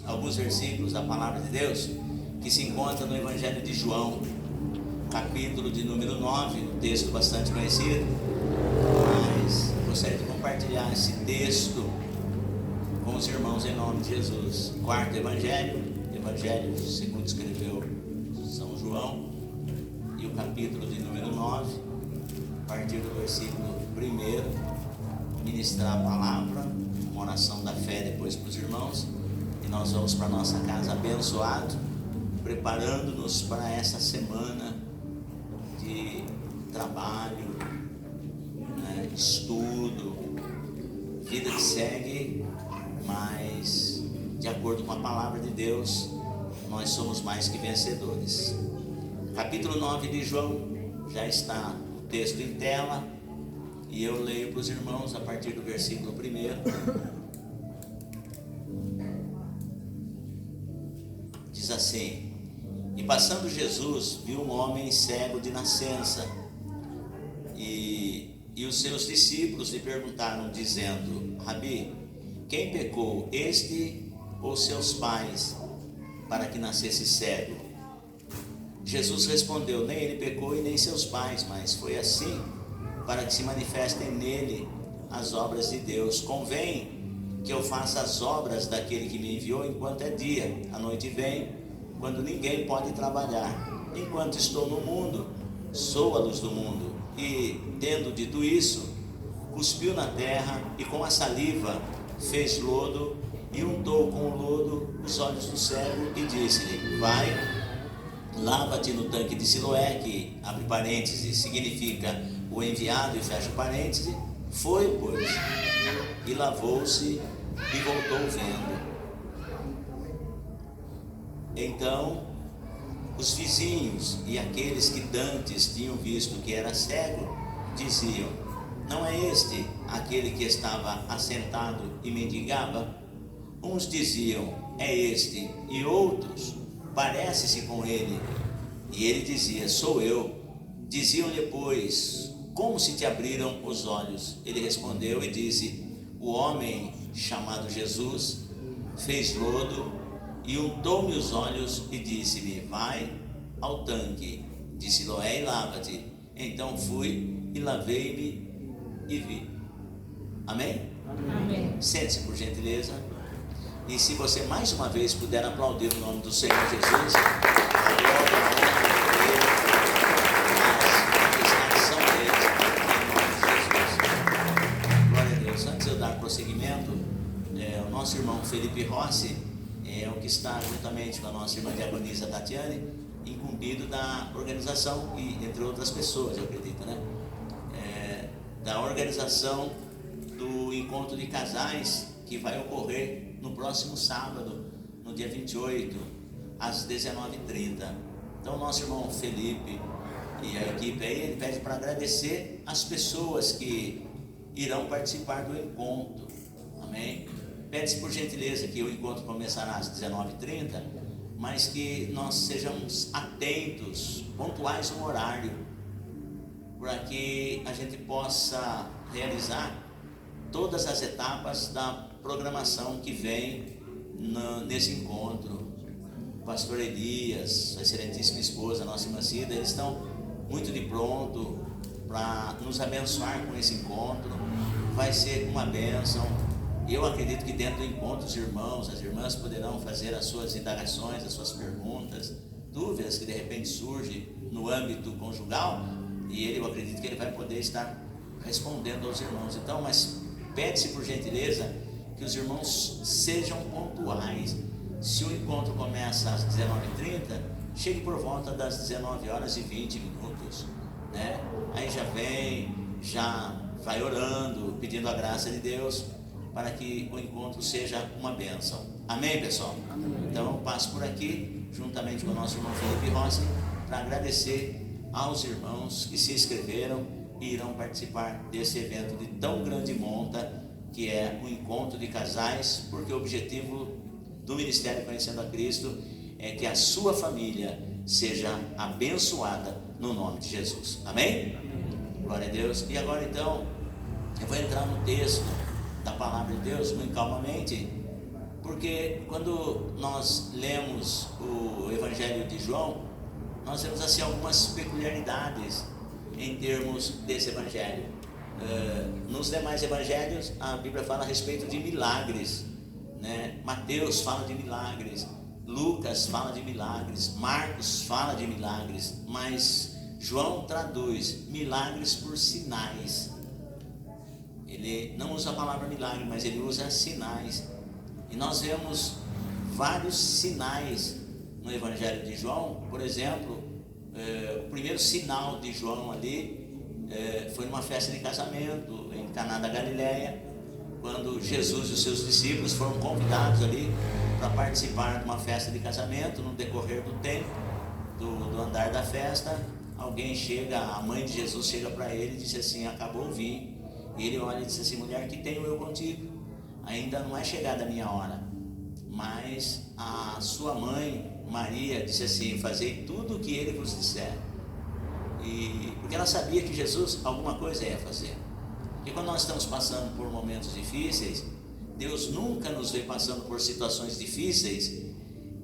alguns versículos da palavra de Deus que se encontra no Evangelho de João, capítulo de número 9, um texto bastante conhecido, mas gostaria de compartilhar esse texto com os irmãos em nome de Jesus. Quarto Evangelho segundo escreveu São João, e o capítulo de número 9, a partir do versículo 1, ministrar a palavra, uma oração da fé depois para os irmãos, e nós vamos para a nossa casa abençoado, preparando-nos para essa semana de trabalho, né, estudo, vida que segue, mas de acordo com a palavra de Deus, nós somos mais que vencedores. Capítulo 9 de João, já está o texto em tela, e eu leio para os irmãos a partir do versículo 1. Diz assim: E passando Jesus, viu um homem cego de nascença, e os seus discípulos lhe perguntaram, dizendo: Rabi, quem pecou, este ou seus pais, para que nascesse cego? Jesus respondeu: Nem ele pecou e nem seus pais, mas foi assim para que se manifestem nele as obras de Deus. Convém que eu faça as obras daquele que me enviou enquanto é dia. A noite vem, quando ninguém pode trabalhar. Enquanto estou no mundo, sou a luz do mundo. E, tendo dito isso, cuspiu na terra e com a saliva fez lodo e untou com o lodo os olhos do cego e disse-lhe: Vai, lava-te no tanque de Siloé, que, abre parênteses, significa o enviado e fecha parênteses. Foi, pois, e lavou-se e voltou vendo. Então os vizinhos e aqueles que dantes tinham visto que era cego diziam: Não é este aquele que estava assentado e mendigava? Uns diziam: É este, e outros: Parece-se com ele. E ele dizia: Sou eu. Diziam-lhe, pois: Como se te abriram os olhos? Ele respondeu e disse: O homem chamado Jesus fez lodo e untou-me os olhos e disse-me: Vai ao tanque de Siloé e lava-te. Então fui e lavei-me e vi. Amém? Amém. Sente-se, por gentileza. E se você mais uma vez puder aplaudir o nome do Senhor Jesus, a glória, a honra, são deles, em nome de Jesus. Glória a Deus. Antes de eu dar prosseguimento, o nosso irmão Felipe Rossi é o que está juntamente com a nossa irmã diaconisa Tatiane, incumbido da organização, e entre outras pessoas, eu acredito, né? Da organização do encontro de casais que vai ocorrer no próximo sábado, no dia 28, às 19h30. Então, nosso irmão Felipe e a equipe aí, ele pede para agradecer as pessoas que irão participar do encontro. Amém? Pede-se por gentileza que o encontro começará às 19h30, mas que nós sejamos atentos, pontuais no horário, para que a gente possa realizar todas as etapas da programação que vem nesse encontro. O pastor Elias, a excelentíssima esposa, a nossa irmã Cida, eles estão muito de pronto para nos abençoar com esse encontro. Vai ser uma bênção. E eu acredito que dentro do encontro os irmãos, as irmãs poderão fazer as suas indagações, as suas perguntas, dúvidas que de repente surgem no âmbito conjugal, e eu acredito que ele vai poder estar respondendo aos irmãos. Então, mas pede-se por gentileza que os irmãos sejam pontuais. Se o encontro começa às 19h30, chegue por volta das 19h20, né? Aí já vem, já vai orando, pedindo a graça de Deus, para que o encontro seja uma bênção. Amém, pessoal? Amém. Então eu passo por aqui, juntamente com o nosso irmão Felipe Rossi, para agradecer aos irmãos que se inscreveram e irão participar desse evento de tão grande monta, que é o encontro de casais, porque o objetivo do Ministério Conhecendo a Cristo é que a sua família seja abençoada no nome de Jesus. Amém? Glória a Deus. E agora então, eu vou entrar no texto da palavra de Deus muito calmamente, Porque quando nós lemos o Evangelho de João, nós vemos assim algumas peculiaridades em termos desse Evangelho. Nos demais Evangelhos, a Bíblia fala a respeito de milagres, né? Mateus fala de milagres, Lucas fala de milagres, Marcos fala de milagres, mas João traduz milagres por sinais. Ele não usa a palavra milagre, mas ele usa sinais. E nós vemos vários sinais no Evangelho de João. Por exemplo, o primeiro sinal de João ali foi numa festa de casamento em Caná da Galileia, quando Jesus e os seus discípulos foram convidados ali para participar de uma festa de casamento. No decorrer do tempo, do andar da festa, alguém chega, a mãe de Jesus chega para ele e disse assim: acabou o vinho. E ele olha e diz assim: mulher, que tenho eu contigo? Ainda não é chegada a minha hora. Mas a sua mãe, Maria, disse assim: fazei tudo o que ele vos disser. Porque ela sabia que Jesus alguma coisa ia fazer. Porque quando nós estamos passando por momentos difíceis, Deus nunca nos vê passando por situações difíceis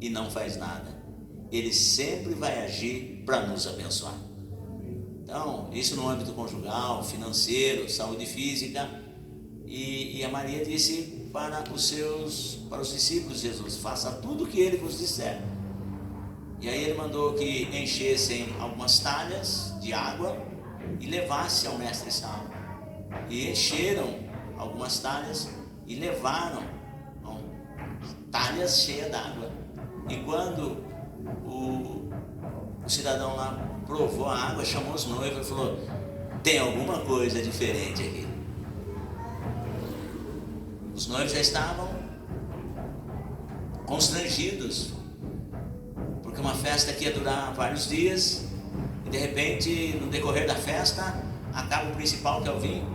e não faz nada. Ele sempre vai agir para nos abençoar. Então, isso no âmbito conjugal, financeiro, saúde física. E a Maria disse para os discípulos de Jesus: faça tudo o que ele vos disser. E aí ele mandou que enchessem algumas talhas de água e levasse ao mestre Saulo. E encheram algumas talhas e levaram talhas cheias d'água. E quando o cidadão lá provou a água, chamou os noivos e falou: tem alguma coisa diferente aqui. Os noivos já estavam constrangidos, porque uma festa que ia durar vários dias, e de repente, no decorrer da festa, acaba o principal, que é o vinho.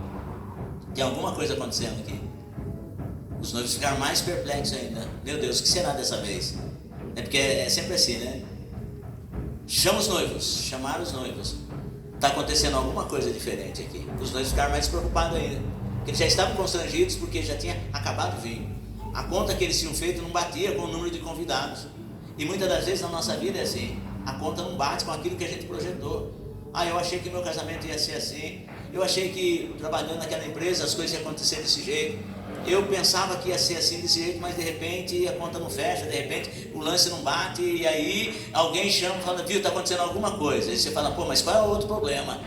Tem alguma coisa acontecendo aqui. Os noivos ficaram mais perplexos ainda. Meu Deus, o que será dessa vez? É porque é sempre assim, né? Chama os noivos, chamaram os noivos. Está acontecendo alguma coisa diferente aqui. Os noivos ficaram mais preocupados ainda, porque eles já estavam constrangidos, porque já tinha acabado o vinho. A conta que eles tinham feito não batia com o número de convidados. E muitas das vezes na nossa vida é assim: a conta não bate com aquilo que a gente projetou. Eu achei que meu casamento ia ser assim, eu achei que trabalhando naquela empresa as coisas iam acontecer desse jeito, eu pensava que ia ser assim desse jeito, mas de repente a conta não fecha, de repente o lance não bate, e aí alguém chama e fala: viu, está acontecendo alguma coisa. Aí você fala: pô, mas qual é o outro problema?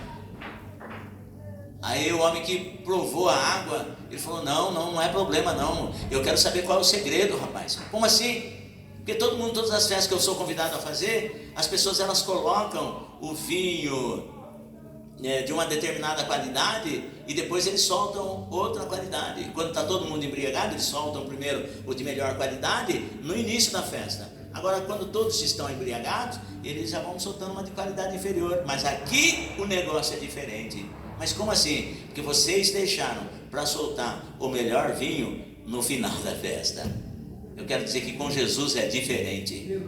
Aí o homem que provou a água, ele falou: não é problema não, eu quero saber qual é o segredo, rapaz. Como assim? Porque todo mundo, todas as festas que eu sou convidado a fazer, as pessoas elas colocam o vinho de uma determinada qualidade e depois eles soltam outra qualidade. Quando está todo mundo embriagado, eles soltam primeiro o de melhor qualidade no início da festa. Agora, quando todos estão embriagados, eles já vão soltando uma de qualidade inferior. Mas aqui o negócio é diferente. Mas como assim? Porque vocês deixaram para soltar o melhor vinho no final da festa. Eu quero dizer que com Jesus é diferente.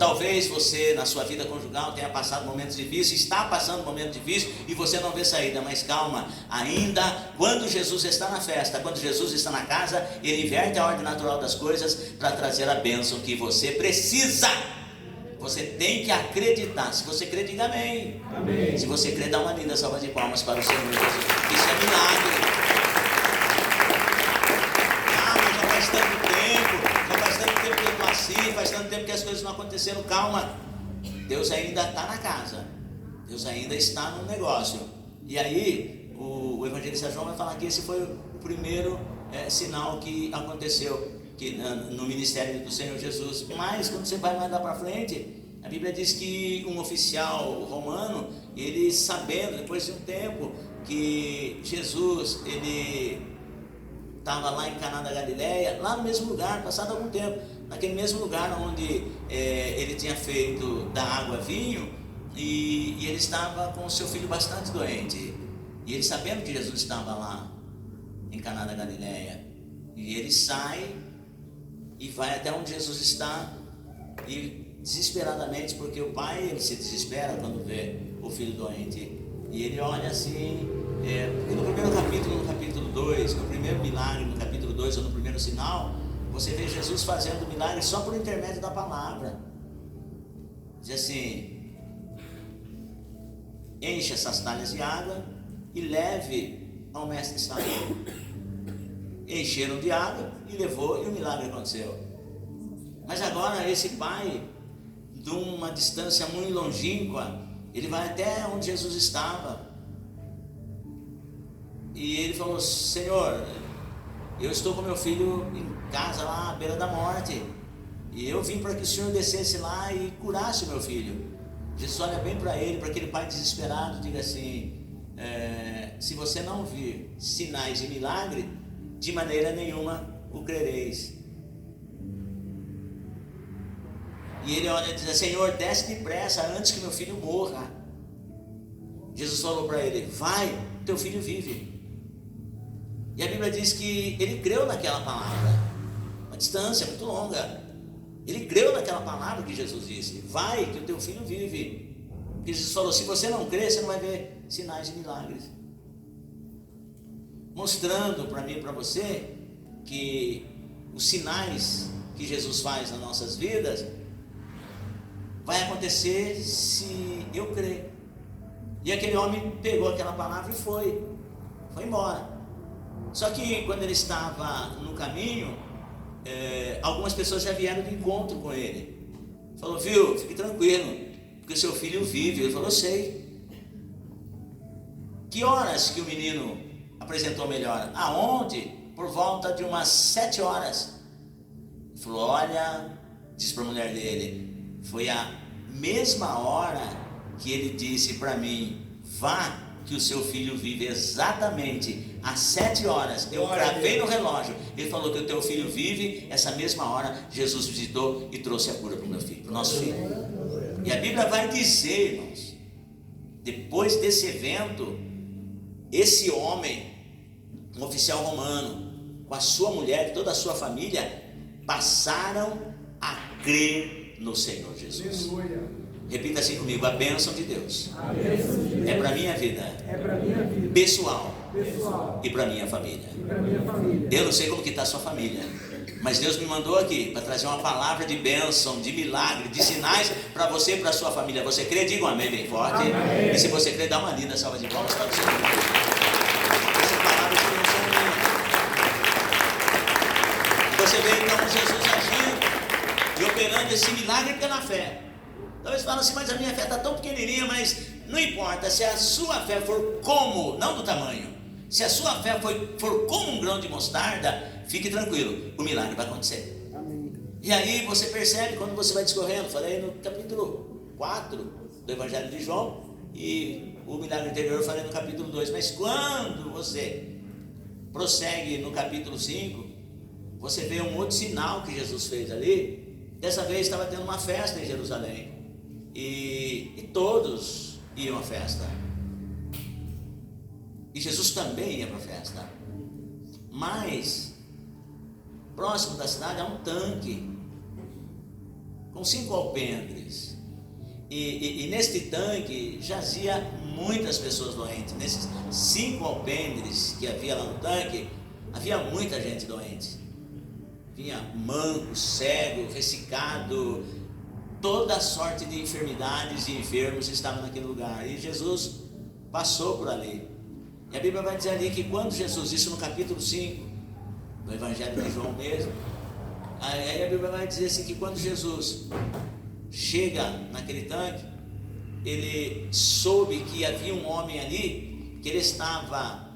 Talvez você na sua vida conjugal tenha passado momentos difíceis, está passando momentos difíceis e você não vê saída, mas calma, ainda quando Jesus está na festa, quando Jesus está na casa, ele inverte a ordem natural das coisas para trazer a bênção que você precisa. Você tem que acreditar. Se você crê, diga amém. Amém. Se você crê, dá uma linda salva de palmas para o Senhor Jesus. Isso é milagre. Faz tanto tempo que as coisas não aconteceram. Calma, Deus ainda está na casa, Deus ainda está no negócio. E aí o evangelista João vai falar que esse foi o primeiro sinal que aconteceu no ministério do Senhor Jesus. Mas quando você vai mais lá para frente, a Bíblia diz que um oficial romano, ele sabendo, depois de um tempo, que Jesus, ele estava lá em Caná da Galileia, lá no mesmo lugar, passado algum tempo, naquele mesmo lugar onde ele tinha feito da água vinho, e ele estava com o seu filho bastante doente, e ele sabendo que Jesus estava lá em Caná da Galileia, e ele sai e vai até onde Jesus está, e desesperadamente, porque o pai ele se desespera quando vê o filho doente, e ele olha assim, porque no primeiro capítulo, no capítulo 2, no primeiro milagre, no capítulo 2 ou no primeiro sinal, você vê Jesus fazendo milagres só por intermédio da palavra. Diz assim: enche essas talhas de água e leve ao mestre Sala. Encheram de água e levou, e o milagre aconteceu. Mas agora esse pai, de uma distância muito longínqua, ele vai até onde Jesus estava. E ele falou: Senhor, eu estou com meu filho em casa lá à beira da morte, e eu vim para que o Senhor descesse lá e curasse o meu filho. Jesus olha bem para ele, para aquele pai desesperado, diga assim: se você não vir sinais e milagre, de maneira nenhuma o crereis. E ele olha e diz: Senhor, desce depressa antes que meu filho morra. Jesus falou para ele: vai, teu filho vive. E a Bíblia diz que ele creu naquela palavra, uma distância muito longa. Ele creu naquela palavra que Jesus disse: vai, que o teu filho vive. Porque Jesus falou: se você não crer, você não vai ver sinais e milagres. Mostrando para mim e para você que os sinais que Jesus faz nas nossas vidas vai acontecer se eu crer. E aquele homem pegou aquela palavra e foi embora. Só que quando ele estava no caminho, algumas pessoas já vieram de encontro com ele. Falou: viu, fique tranquilo, porque o seu filho vive. Ele falou: eu sei. Que horas que o menino apresentou melhor? Aonde? Por volta de umas 7 horas. Ele falou: olha, disse para a mulher dele, foi a mesma hora que ele disse para mim: vá, que o seu filho vive. Exatamente às 7 horas, eu cravei no relógio, ele falou que o teu filho vive. Essa mesma hora Jesus visitou e trouxe a cura para o meu filho, para o nosso filho. E a Bíblia vai dizer, irmãos, depois desse evento, esse homem, um oficial romano, com a sua mulher e toda a sua família, passaram a crer no Senhor Jesus. Repita assim comigo: a bênção de Deus é para a minha vida, pessoal e para a minha família. Eu não sei como que está a sua família, mas Deus me mandou aqui para trazer uma palavra de bênção, de milagre, de sinais para você e para a sua família. Você crê? Diga um amém bem forte. Amém. E se você crê, dá uma linda salva de palmas para você. Essa palavra de bênção é minha. Você vê então Jesus agindo e operando esse milagre pela fé. Talvez fale assim: mas a minha fé está tão pequenininha. Mas não importa, se a sua fé for como, não do tamanho, se a sua fé for como um grão de mostarda, fique tranquilo, o milagre vai acontecer. Amém. E aí você percebe quando você vai discorrendo. Falei no capítulo 4 do Evangelho de João, e o milagre anterior eu falei no capítulo 2. Mas quando você prossegue no capítulo 5, você vê um outro sinal que Jesus fez ali. Dessa vez estava tendo uma festa em Jerusalém, e todos iam à festa, e Jesus também ia para a festa. Mas próximo da cidade há um tanque com 5 alpendres, e neste tanque jazia muitas pessoas doentes. Nesses 5 alpendres que havia lá no tanque, havia muita gente doente. Vinha manco, cego, ressecado, toda sorte de enfermidades e enfermos estavam naquele lugar. E Jesus passou por ali. E a Bíblia vai dizer ali que quando Jesus, isso no capítulo 5 do Evangelho de João mesmo, aí a Bíblia vai dizer assim, que quando Jesus chega naquele tanque, ele soube que havia um homem ali, que ele estava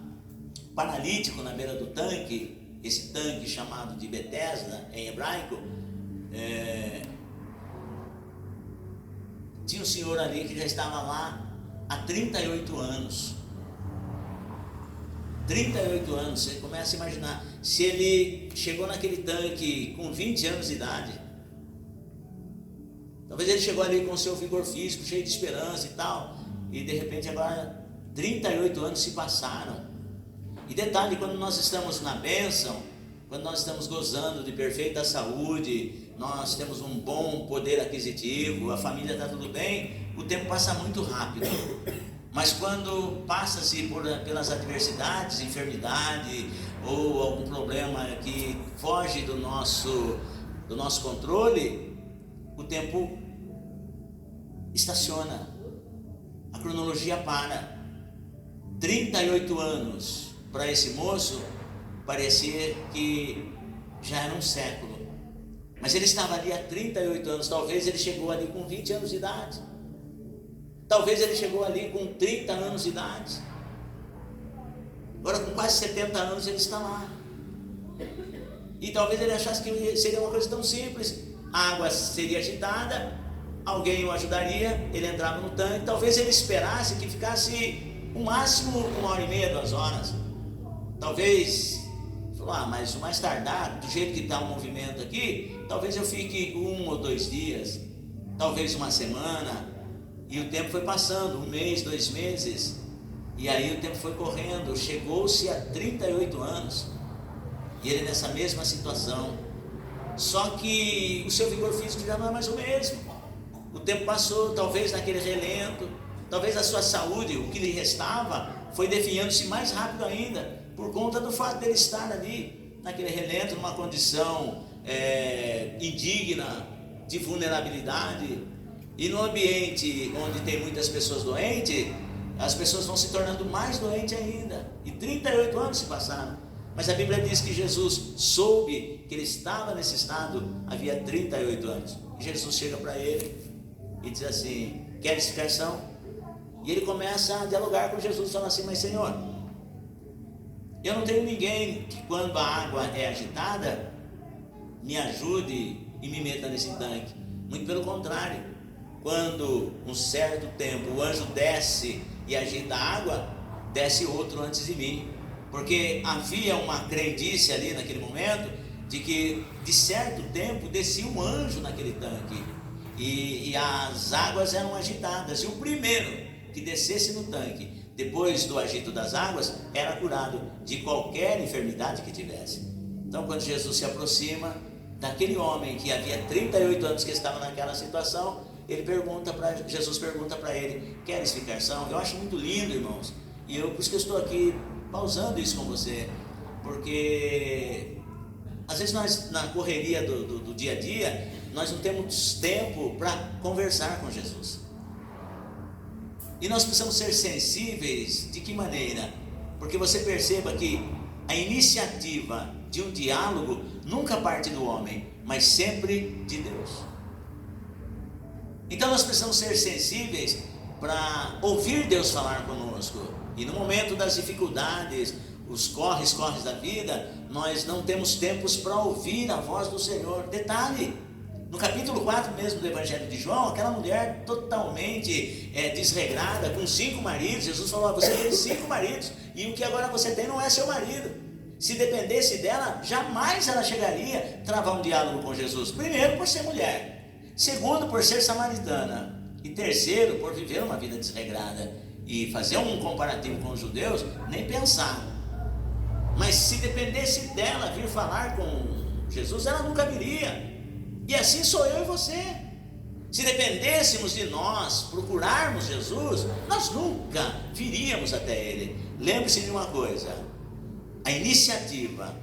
paralítico na beira do tanque. Esse tanque chamado de Betesda em hebraico, tinha um senhor ali que já estava lá há 38 anos. 38 anos, você começa a imaginar, se ele chegou naquele tanque com 20 anos de idade, talvez ele chegou ali com o seu vigor físico, cheio de esperança e tal, e de repente agora 38 anos se passaram. E detalhe, quando nós estamos na bênção, quando nós estamos gozando de perfeita saúde, nós temos um bom poder aquisitivo, a família está tudo bem, o tempo passa muito rápido. Mas quando passa-se pelas adversidades, enfermidade, ou algum problema que foge do nosso controle, o tempo estaciona, a cronologia para. 38 anos para esse moço parecia que já era um século, mas ele estava ali há 38 anos. Talvez ele chegou ali com 20 anos de idade, talvez ele chegou ali com 30 anos de idade, agora com quase 70 anos ele está lá. E talvez ele achasse que seria uma coisa tão simples, a água seria agitada, alguém o ajudaria, ele entrava no tanque. Talvez ele esperasse que ficasse o máximo 1h30, 2 horas. Talvez falou, mas o mais tardar, do jeito que está o movimento aqui, talvez eu fique 1 ou 2 dias, talvez uma semana. E o tempo foi passando, 1 mês, 2 meses, e aí o tempo foi correndo. Chegou-se a 38 anos, e ele nessa mesma situação, só que o seu vigor físico já não é mais o mesmo. O tempo passou, talvez naquele relento, talvez a sua saúde, o que lhe restava, foi definhando-se mais rápido ainda, por conta do fato dele estar ali, naquele relento, numa condição indigna, de vulnerabilidade. E no ambiente onde tem muitas pessoas doentes, as pessoas vão se tornando mais doentes ainda. E 38 anos se passaram, mas a Bíblia diz que Jesus soube que ele estava nesse estado havia 38 anos. E Jesus chega para ele e diz assim: queres ficar são? E ele começa a dialogar com Jesus, falando assim: mas Senhor, eu não tenho ninguém que quando a água é agitada me ajude e me meta nesse tanque. Muito pelo contrário, quando um certo tempo o anjo desce e agita a água, desce outro antes de mim, porque havia uma crendice ali naquele momento de que de certo tempo descia um anjo naquele tanque e as águas eram agitadas, e o primeiro que descesse no tanque depois do agito das águas era curado de qualquer enfermidade que tivesse. Então, quando Jesus se aproxima daquele homem que havia 38 anos que estava naquela situação, Jesus pergunta para ele: queres ficar são? Eu acho muito lindo, irmãos, e por isso que eu estou aqui pausando isso com você, porque às vezes nós, na correria do dia a dia, nós não temos tempo para conversar com Jesus. E nós precisamos ser sensíveis. De que maneira? Porque você perceba que a iniciativa de um diálogo nunca parte do homem, mas sempre de Deus. Então nós precisamos ser sensíveis para ouvir Deus falar conosco. E no momento das dificuldades, os corres da vida, nós não temos tempos para ouvir a voz do Senhor. Detalhe, no capítulo 4 mesmo do Evangelho de João, aquela mulher totalmente desregrada, com 5 maridos, Jesus falou: você tem 5 maridos, e o que agora você tem não é seu marido. Se dependesse dela, jamais ela chegaria a travar um diálogo com Jesus. Primeiro, por ser mulher; segundo, por ser samaritana; e terceiro, por viver uma vida desregrada. E fazer um comparativo com os judeus, nem pensar. Mas se dependesse dela vir falar com Jesus, ela nunca viria. E assim sou eu e você. Se dependêssemos de nós procurarmos Jesus, nós nunca viríamos até Ele. Lembre-se de uma coisa: a iniciativa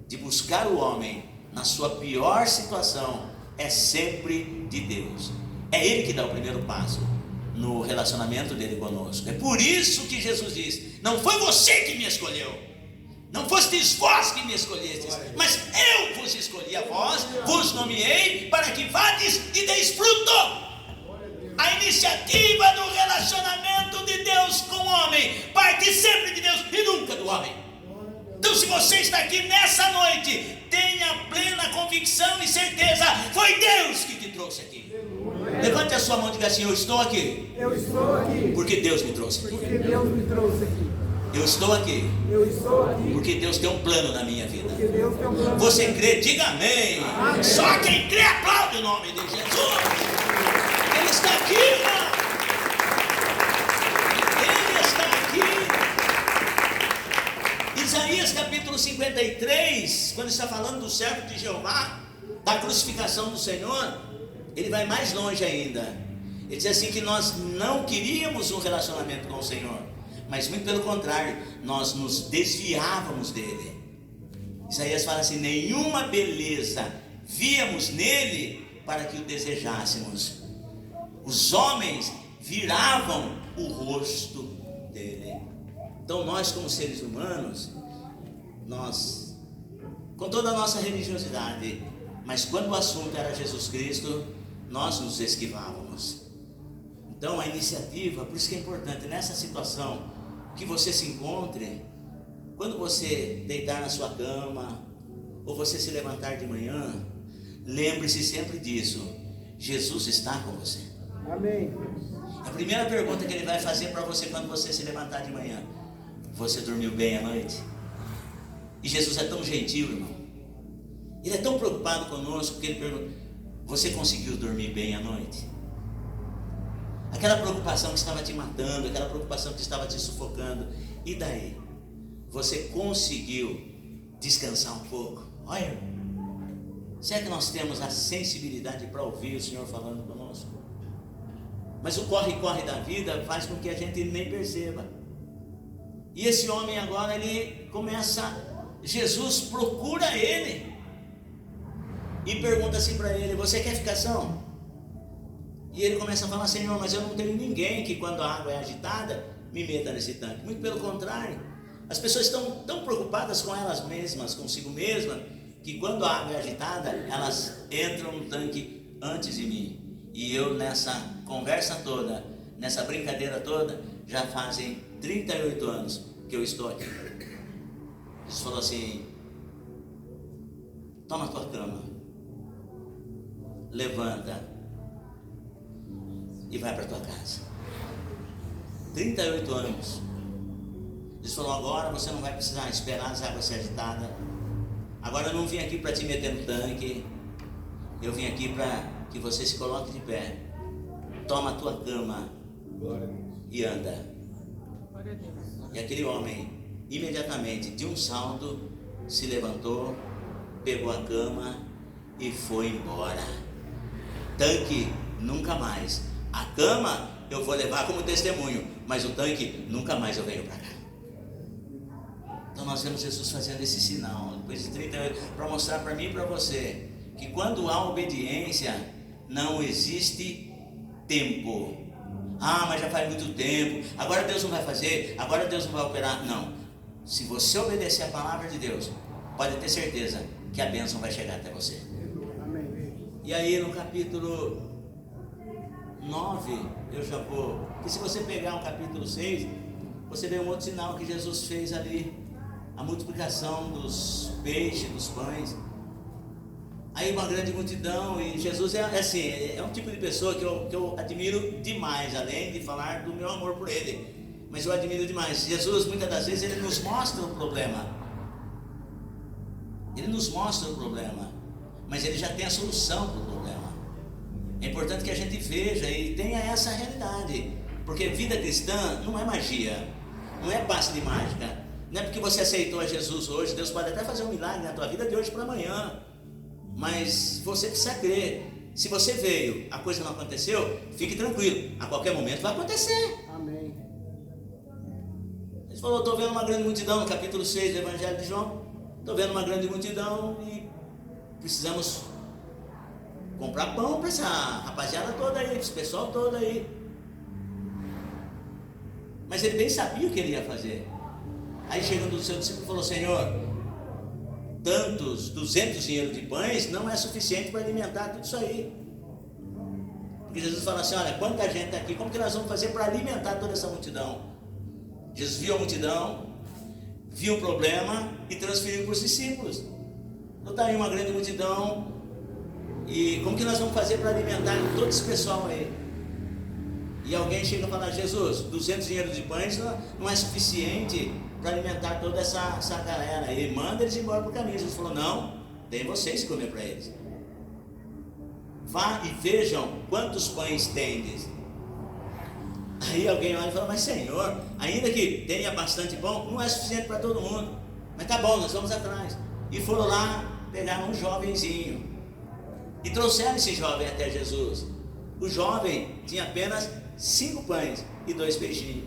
de buscar o homem na sua pior situação é sempre de Deus. É Ele que dá o primeiro passo no relacionamento dele conosco. É por isso que Jesus diz: não foi você que me escolheu, não fostes vós que me escolhestes, mas eu vos escolhi a vós, vos nomeei para que vades e deis fruto. A iniciativa do relacionamento de Deus com o homem parte sempre de Deus e nunca do homem. Então, se você está aqui nessa noite, tenha plena convicção e certeza: foi Deus que te trouxe aqui. Levante a sua mão e diga assim: eu estou aqui. Eu estou aqui. Porque Deus me trouxe aqui. Porque Deus me trouxe aqui. Eu estou aqui. Eu estou aqui. Porque Deus tem um plano na minha vida. Porque Deus tem um plano. Você crê? Diga amém. Amém. Só quem crê aplaude o nome de Jesus. Ele está aqui, irmão. Ele está aqui. Isaías capítulo 53, quando está falando do servo de Jeová, da crucificação do Senhor, ele vai mais longe ainda. Ele diz assim que nós não queríamos um relacionamento com o Senhor, mas muito pelo contrário, nós nos desviávamos dele. Isaías fala assim: nenhuma beleza víamos nele para que o desejássemos. Os homens viravam o rosto dele. Então nós, como seres humanos, nós, com toda a nossa religiosidade, mas quando o assunto era Jesus Cristo, nós nos esquivávamos. Então a iniciativa, por isso que é importante nessa situação que você se encontre, quando você deitar na sua cama, ou você se levantar de manhã, lembre-se sempre disso: Jesus está com você. Amém. A primeira pergunta que ele vai fazer para você quando você se levantar de manhã: você dormiu bem à noite? E Jesus é tão gentil, irmão. Ele é tão preocupado conosco que ele pergunta: você conseguiu dormir bem à noite? Aquela preocupação que estava te matando, aquela preocupação que estava te sufocando, e daí? Você conseguiu descansar um pouco? Olha, será que nós temos a sensibilidade para ouvir o Senhor falando conosco? Mas o corre-corre da vida faz com que a gente nem perceba. E esse homem agora, ele começa, Jesus procura ele e pergunta assim para ele: você quer ficar são? E ele começa a falar: Senhor, mas eu não tenho ninguém que quando a água é agitada me meta nesse tanque. Muito pelo contrário, as pessoas estão tão preocupadas com elas mesmas, consigo mesma, que quando a água é agitada, elas entram no tanque antes de mim. E eu, nessa conversa toda, nessa brincadeira toda, já fazem 38 anos que eu estou aqui. Jesus falou assim: toma a tua cama, levanta e vai para tua casa. 38 anos. Jesus falou: agora você não vai precisar esperar as águas se agitarem. Agora eu não vim aqui para te meter no tanque. Eu vim aqui para que você se coloque de pé, toma a tua cama e anda. E aquele homem, imediatamente, de um salto, se levantou, pegou a cama e foi embora. Tanque, nunca mais. A cama eu vou levar como testemunho, mas o tanque, nunca mais eu venho para cá. Então nós vemos Jesus fazendo esse sinal, depois de 38, para mostrar para mim e para você, que quando há obediência, não existe tempo. Ah, mas já faz muito tempo, agora Deus não vai fazer, agora Deus não vai operar. Não, se você obedecer a palavra de Deus, pode ter certeza que a bênção vai chegar até você. Amém. E aí no capítulo 9, eu já vou, porque se você pegar o capítulo 6, você vê um outro sinal que Jesus fez ali, a multiplicação dos peixes, dos pães. Aí uma grande multidão, e Jesus é assim, é um tipo de pessoa que eu admiro demais, além de falar do meu amor por ele, mas eu admiro demais. Jesus, muitas das vezes, ele nos mostra o problema, mas ele já tem a solução para o problema. É importante que a gente veja e tenha essa realidade, porque vida cristã não é magia, não é passe de mágica, não é porque você aceitou a Jesus hoje, Deus pode até fazer um milagre na tua vida de hoje para amanhã. Mas você precisa crer. Se você veio, a coisa não aconteceu, fique tranquilo, a qualquer momento vai acontecer. Amém. Ele falou: estou vendo uma grande multidão, no capítulo 6 do Evangelho de João. Estou vendo uma grande multidão e precisamos comprar pão para essa rapaziada toda aí, esse pessoal todo aí. Mas ele bem sabia o que ele ia fazer. Aí chegando o seu discípulo, falou: Senhor, tantos 200 dinheiros de pães não é suficiente para alimentar tudo isso aí. Porque Jesus fala assim: olha, quanta gente está aqui, como que nós vamos fazer para alimentar toda essa multidão? Jesus viu a multidão, viu o problema e transferiu para os discípulos. Então está aí uma grande multidão, e como que nós vamos fazer para alimentar todo esse pessoal aí? E alguém chega e fala: Jesus, 200 dinheiros de pães não é suficiente para alimentar toda essa galera. Ele manda eles embora para o caminho. Jesus falou: não, deem vocês comer para eles. Vá e vejam quantos pães tendes. Aí alguém olha e fala: mas Senhor, ainda que tenha bastante pão, não é suficiente para todo mundo. Mas tá bom, nós vamos atrás. E foram lá, pegaram um jovenzinho e trouxeram esse jovem até Jesus. O jovem tinha apenas 5 pães e 2 peixinhos.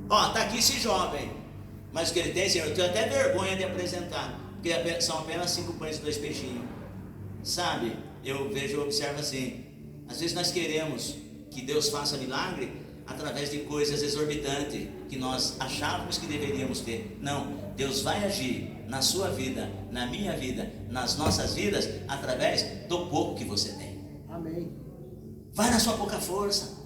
Ó, está aqui esse jovem, mas o que ele tem, Senhor, eu tenho até vergonha de apresentar, porque são apenas 5 pães e 2 peixinhos. Sabe, eu observo assim, às vezes nós queremos que Deus faça milagre através de coisas exorbitantes que nós achávamos que deveríamos ter. Não, Deus vai agir na sua vida, na minha vida, nas nossas vidas, através do pouco que você tem. Amém. Vai na sua pouca força.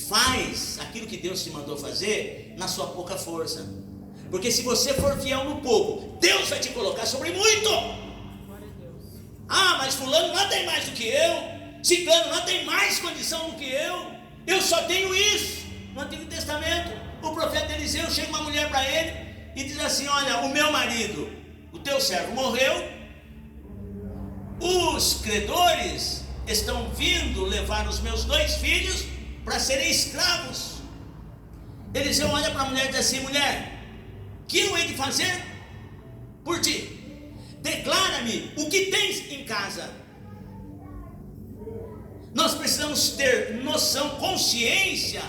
Faz aquilo que Deus te mandou fazer na sua pouca força. Porque se você for fiel no pouco, Deus vai te colocar sobre muito. Ah, mas fulano lá tem mais do que eu, ciclano lá tem mais condição do que eu só tenho isso. No Antigo Testamento, o profeta Eliseu chega uma mulher para ele e diz assim: olha, o meu marido, o teu servo morreu, os credores estão vindo levar os meus 2 filhos para serem escravos. Eliseu olha para a mulher e diz assim: mulher, que eu hei de fazer por ti? Declara-me o que tens em casa. Nós precisamos ter noção, consciência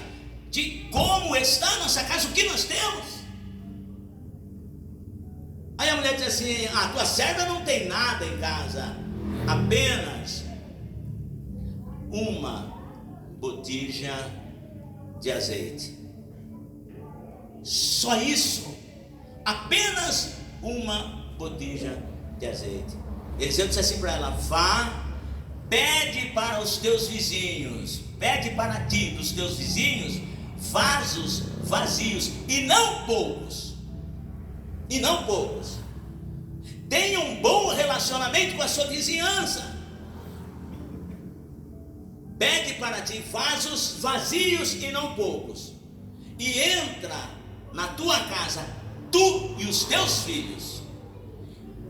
de como está a nossa casa, o que nós temos. Aí a mulher diz assim: a tua serva não tem nada em casa, apenas uma botija de azeite. Só isso, apenas uma botija de azeite. Eliseu disse assim para ela: vá, pede para os teus vizinhos, pede para ti dos teus vizinhos vasos vazios, e não poucos, tenha um bom relacionamento com a sua vizinhança. Pede para ti vasos vazios e não poucos, e entra na tua casa, tu e os teus filhos,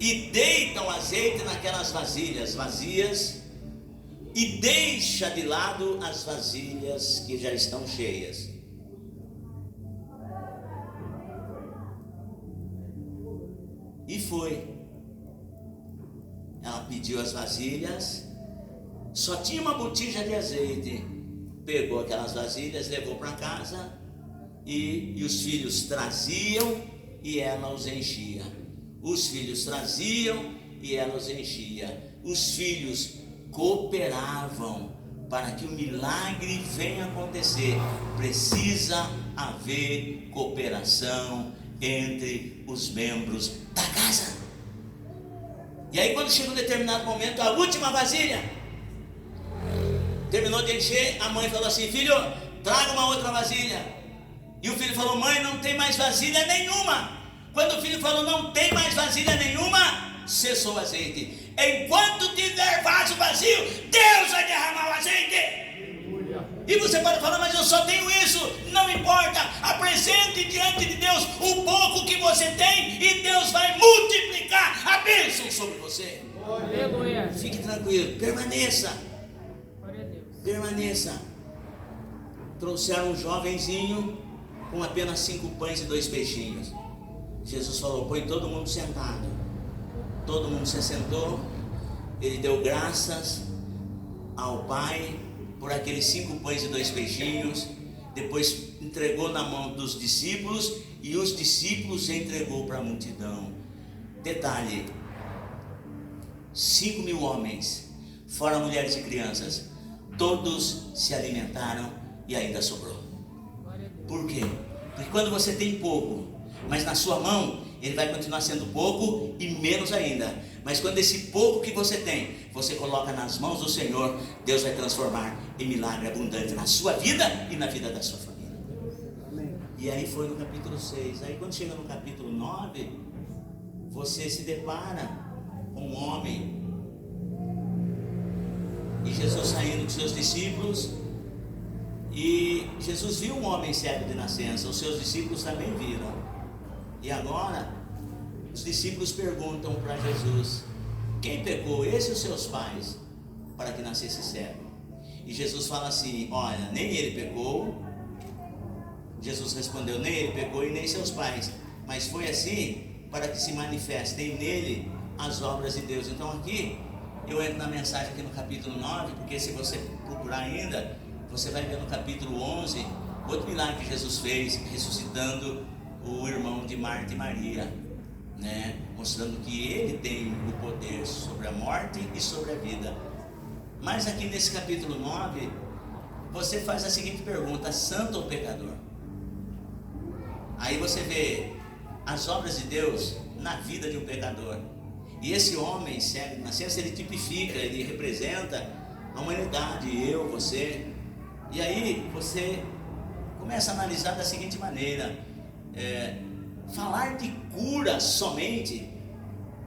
e deita o azeite naquelas vasilhas vazias, e deixa de lado as vasilhas que já estão cheias. E foi. Ela pediu as vasilhas, só tinha uma botija de azeite, pegou aquelas vasilhas, levou para casa, e os filhos traziam e ela os enchia. Os filhos traziam e ela os enchia. Os filhos cooperavam para que o milagre venha acontecer. Precisa haver cooperação entre os membros da casa. E aí, quando chega um determinado momento, a última vasilha terminou de encher, a mãe falou assim: filho, traga uma outra vasilha. E o filho falou: mãe, não tem mais vasilha nenhuma. Quando o filho falou: não tem mais vasilha nenhuma, cessou o azeite. Enquanto tiver vaso vazio, Deus vai derramar o azeite. E você pode falar: mas eu só tenho isso. Não importa, apresente diante de Deus o pouco que você tem, e Deus vai multiplicar a bênção sobre você. Aleluia. Fique tranquilo, permaneça. Permaneça. Trouxeram um jovenzinho com apenas 5 pães e 2 peixinhos. Jesus falou: põe todo mundo sentado. Todo mundo se assentou. Ele deu graças ao Pai por aqueles 5 pães e 2 peixinhos. Depois entregou na mão dos discípulos, e os discípulos entregou para a multidão. Detalhe: 5.000 homens, fora mulheres e crianças, todos se alimentaram e ainda sobrou. Por quê? Porque quando você tem pouco, mas na sua mão, ele vai continuar sendo pouco e menos ainda. Mas quando esse pouco que você tem, você coloca nas mãos do Senhor, Deus vai transformar em milagre abundante na sua vida e na vida da sua família. Amém. E aí foi no capítulo 6. Aí quando chega no capítulo 9, você se depara com um homem, e Jesus saindo com seus discípulos, e Jesus viu um homem cego de nascença. Os seus discípulos também viram. E agora os discípulos perguntam para Jesus: quem pecou, esse ou seus pais, para que nascesse cego? E Jesus fala assim: olha, nem ele pecou. Jesus respondeu: nem ele pecou e nem seus pais, mas foi assim para que se manifestem nele as obras de Deus. Então aqui eu entro na mensagem aqui no capítulo 9, porque se você procurar ainda, você vai ver no capítulo 11 outro milagre que Jesus fez, ressuscitando o irmão de Marta e Maria. né? Mostrando que Ele tem o poder sobre a morte e sobre a vida. Mas aqui nesse capítulo 9, você faz a seguinte pergunta: santo ou pecador? Aí você vê as obras de Deus na vida de um pecador. E esse homem cego de nascença, ele tipifica, ele representa a humanidade, eu, você. E aí você começa a analisar da seguinte maneira: falar de cura somente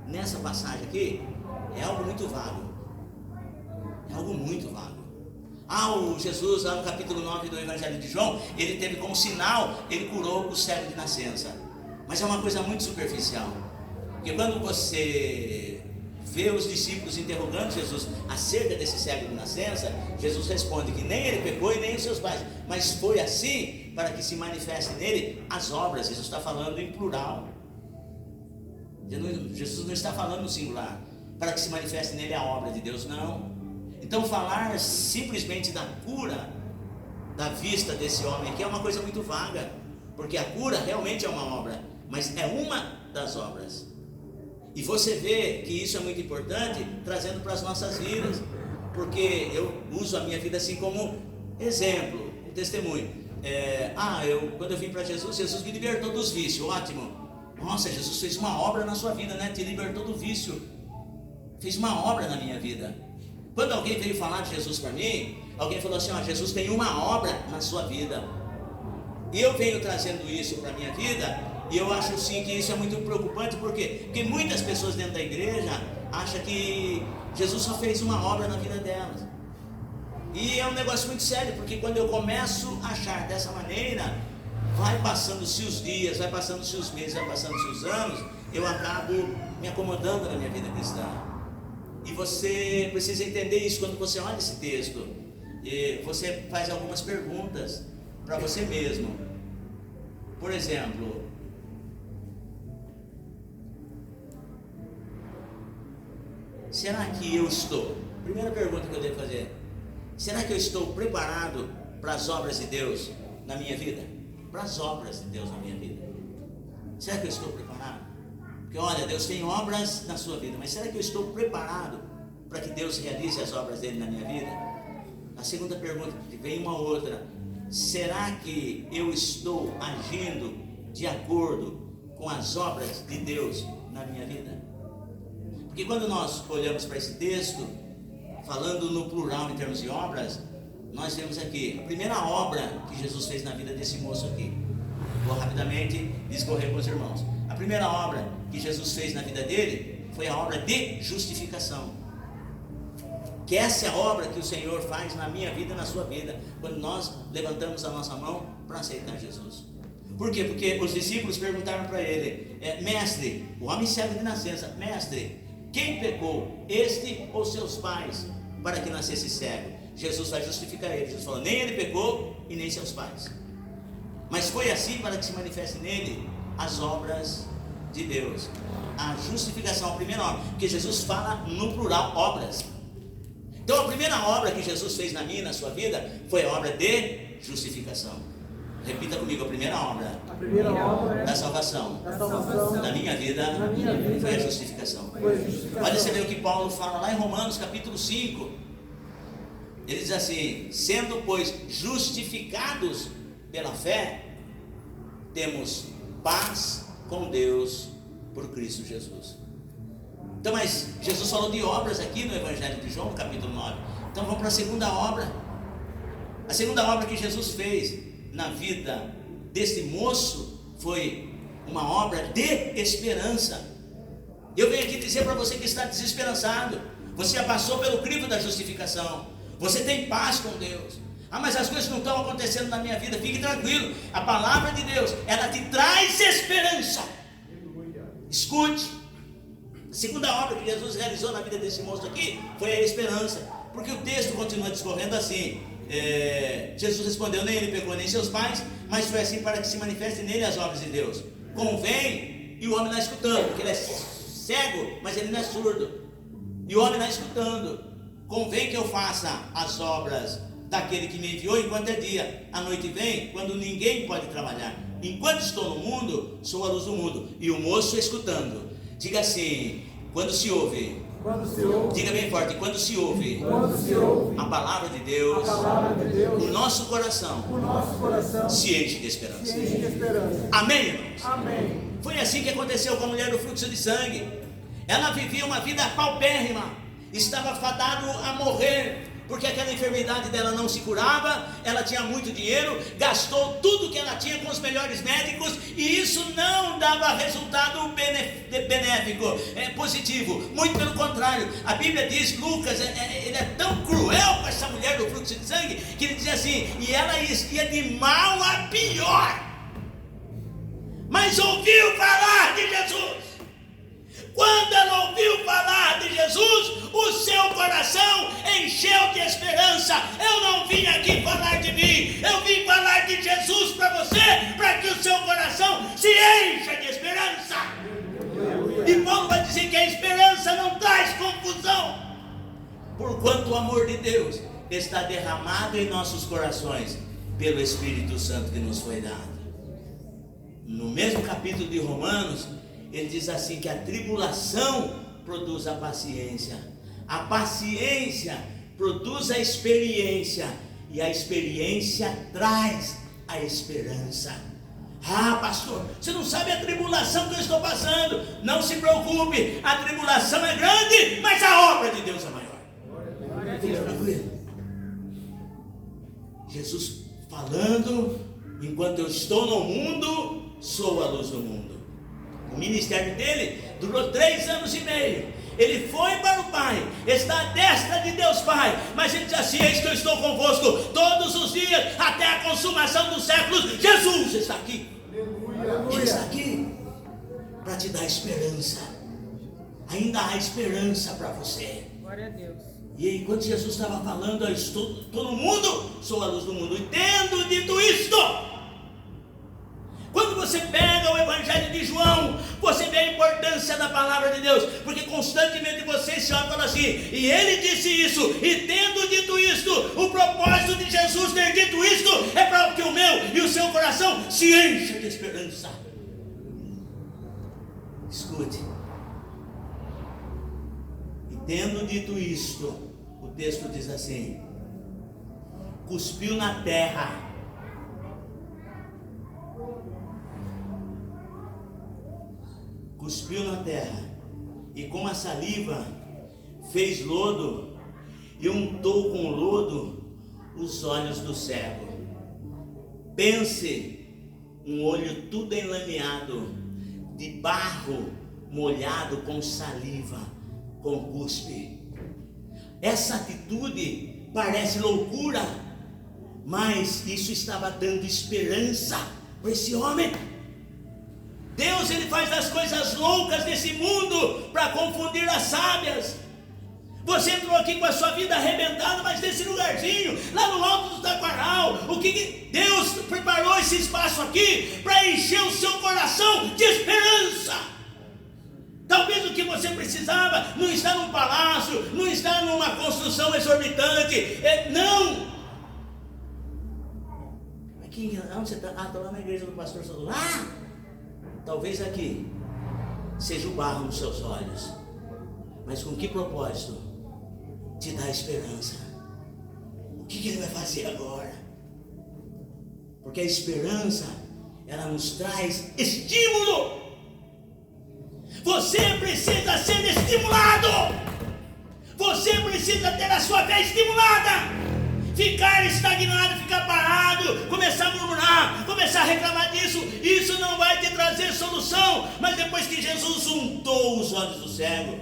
nessa passagem aqui é algo muito vago. É algo muito vago. O Jesus, lá no capítulo 9 do Evangelho de João, ele teve como sinal, ele curou o cego de nascença. Mas é uma coisa muito superficial. Porque quando você vê os discípulos interrogando Jesus acerca desse cego de nascença, Jesus responde que nem ele pecou e nem os seus pais, mas foi assim para que se manifeste nele as obras. Jesus está falando em plural. Jesus não está falando no singular, para que se manifeste nele a obra de Deus, não. Então falar simplesmente da cura da vista desse homem aqui é uma coisa muito vaga, porque a cura realmente é uma obra, mas é uma das obras. E você vê que isso é muito importante, trazendo para as nossas vidas, porque eu uso a minha vida assim como exemplo, um testemunho. Quando eu vim para Jesus, Jesus me libertou dos vícios. Ótimo. Nossa, Jesus fez uma obra na sua vida, né? Te libertou do vício, fez uma obra na minha vida. Quando alguém veio falar de Jesus para mim, alguém falou assim: Jesus tem uma obra na sua vida. E eu venho trazendo isso para a minha vida. E eu acho sim que isso é muito preocupante. Por quê? Porque muitas pessoas dentro da igreja acham que Jesus só fez uma obra na vida delas. E é um negócio muito sério, porque quando eu começo a achar dessa maneira, vai passando-se os dias, vai passando-se os meses, vai passando-se os anos, eu acabo me acomodando na minha vida cristã. E você precisa entender isso quando você olha esse texto. E você faz algumas perguntas para você mesmo. Por exemplo, será que eu estou? Primeira pergunta que eu devo fazer: será que eu estou preparado para as obras de Deus na minha vida? Para as obras de Deus na minha vida. Será que eu estou preparado? Porque olha, Deus tem obras na sua vida, mas será que eu estou preparado para que Deus realize as obras dele na minha vida? A segunda pergunta, vem uma outra: será que eu estou agindo de acordo com as obras de Deus na minha vida? Porque quando nós olhamos para esse texto, falando no plural em termos de obras, nós vemos aqui a primeira obra que Jesus fez na vida desse moço aqui. Vou rapidamente discorrer com os irmãos. A primeira obra que Jesus fez na vida dele foi a obra de justificação. Que essa é a obra que o Senhor faz na minha vida e na sua vida, quando nós levantamos a nossa mão para aceitar Jesus. Por quê? Porque os discípulos perguntaram para ele: mestre, o homem cego de nascença, mestre, quem pecou, este ou seus pais, para que nascesse cego? Jesus vai justificar ele. Jesus falou: nem ele pecou e nem seus pais, mas foi assim para que se manifeste nele as obras de Deus. A justificação, a primeira obra, porque Jesus fala no plural, obras. Então a primeira obra que Jesus fez na minha e na sua vida foi a obra de justificação. Repita comigo: a primeira obra da salvação da minha vida foi a justificação. Olha, você vê o que Paulo fala lá em Romanos capítulo 5. Ele diz assim: sendo pois justificados pela fé, temos paz com Deus por Cristo Jesus. Então, mas Jesus falou de obras aqui no Evangelho de João, no capítulo 9. Então vamos para a segunda obra. A segunda obra que Jesus fez na vida desse moço foi uma obra de esperança. Eu venho aqui dizer para você que está desesperançado. Você já passou pelo crivo da justificação. Você tem paz com Deus. Mas as coisas não estão acontecendo na minha vida. Fique tranquilo. A palavra de Deus, ela te traz esperança. Escute. A segunda obra que Jesus realizou na vida desse moço aqui foi a esperança. Porque o texto continua discorrendo assim. Jesus respondeu: nem ele pecou nem seus pais, mas foi assim para que se manifeste nele as obras de Deus. Convém, e o homem não está escutando, porque ele é cego, mas ele não é surdo. E o homem não está escutando. Convém que eu faça as obras daquele que me enviou enquanto é dia. A noite vem, quando ninguém pode trabalhar. enquanto estou no mundo, sou a luz do mundo. E o moço escutando, diga assim: quando se ouve, diga bem forte, quando se ouve a palavra de Deus, o nosso coração se enche de esperança. Amém, irmãos? Amém. Foi assim que aconteceu com a mulher do fluxo de sangue. Ela vivia uma vida paupérrima, estava fadada a morrer, porque aquela enfermidade dela não se curava. Ela tinha muito dinheiro, gastou tudo que ela tinha com os melhores médicos, e isso não dava resultado benéfico, positivo. Muito pelo contrário, a Bíblia diz, Lucas, ele é tão cruel com essa mulher do fluxo de sangue, que ele diz assim: e ela ia de mal a pior, mas ouviu falar de Jesus. Quando ela ouviu falar de Jesus, o seu coração encheu de esperança. Eu não vim aqui falar de mim, eu vim falar de Jesus para você, para que o seu coração se encha de esperança. E Paulo vai dizer que a esperança não traz confusão, porquanto o amor de Deus está derramado em nossos corações pelo Espírito Santo que nos foi dado. No mesmo capítulo de Romanos, ele diz assim, que a tribulação produz a paciência produz a experiência, e a experiência traz a esperança. Ah, pastor, você não sabe a tribulação que eu estou passando. Não se preocupe, a tribulação é grande, mas a obra de Deus é maior. Fique tranquilo. Jesus falando: enquanto eu estou no mundo, sou a luz do mundo. O ministério dele durou 3 anos e meio. Ele foi para o Pai, está à destra de Deus Pai, mas ele diz assim: eis que eu estou convosco todos os dias, até a consumação dos séculos. Jesus está aqui. Ele está aqui para te dar esperança. Ainda há esperança para você. Glória a Deus. E enquanto Jesus estava falando: eu estou no mundo, sou a luz do mundo. E tendo dito isto, quando você pega o Evangelho de João, você vê a importância da palavra de Deus, porque constantemente você se fala assim: e ele disse isso, e tendo dito isto. O propósito de Jesus ter dito isto é para que o meu e o seu coração se encha de esperança. Escute. E tendo dito isto, o texto diz assim: cuspiu na terra. Cuspiu na terra, e com a saliva fez lodo, e untou com lodo os olhos do cego. Pense, um olho tudo enlameado, de barro molhado com saliva, com cuspe. Essa atitude parece loucura, mas isso estava dando esperança para esse homem. Deus, ele faz as coisas loucas desse mundo para confundir as sábias. Você entrou aqui com a sua vida arrebentada, mas nesse lugarzinho, lá no alto do Taquaral, o que Deus preparou esse espaço aqui para encher o seu coração de esperança. Talvez o que você precisava não está num palácio, não está numa construção exorbitante, não. Aqui, onde você está? Ah, estou lá na igreja do pastor Saulo. Lá! Talvez aqui seja o barro nos seus olhos, mas com que propósito? Te dá esperança. O que ele vai fazer agora? Porque a esperança, ela nos traz estímulo. Você precisa ser estimulado. Você precisa ter a sua fé estimulada. Ficar estagnado, ficar parado, começar a murmurar, começar a reclamar disso, isso não vai te trazer solução. Mas depois que Jesus untou os olhos do cego,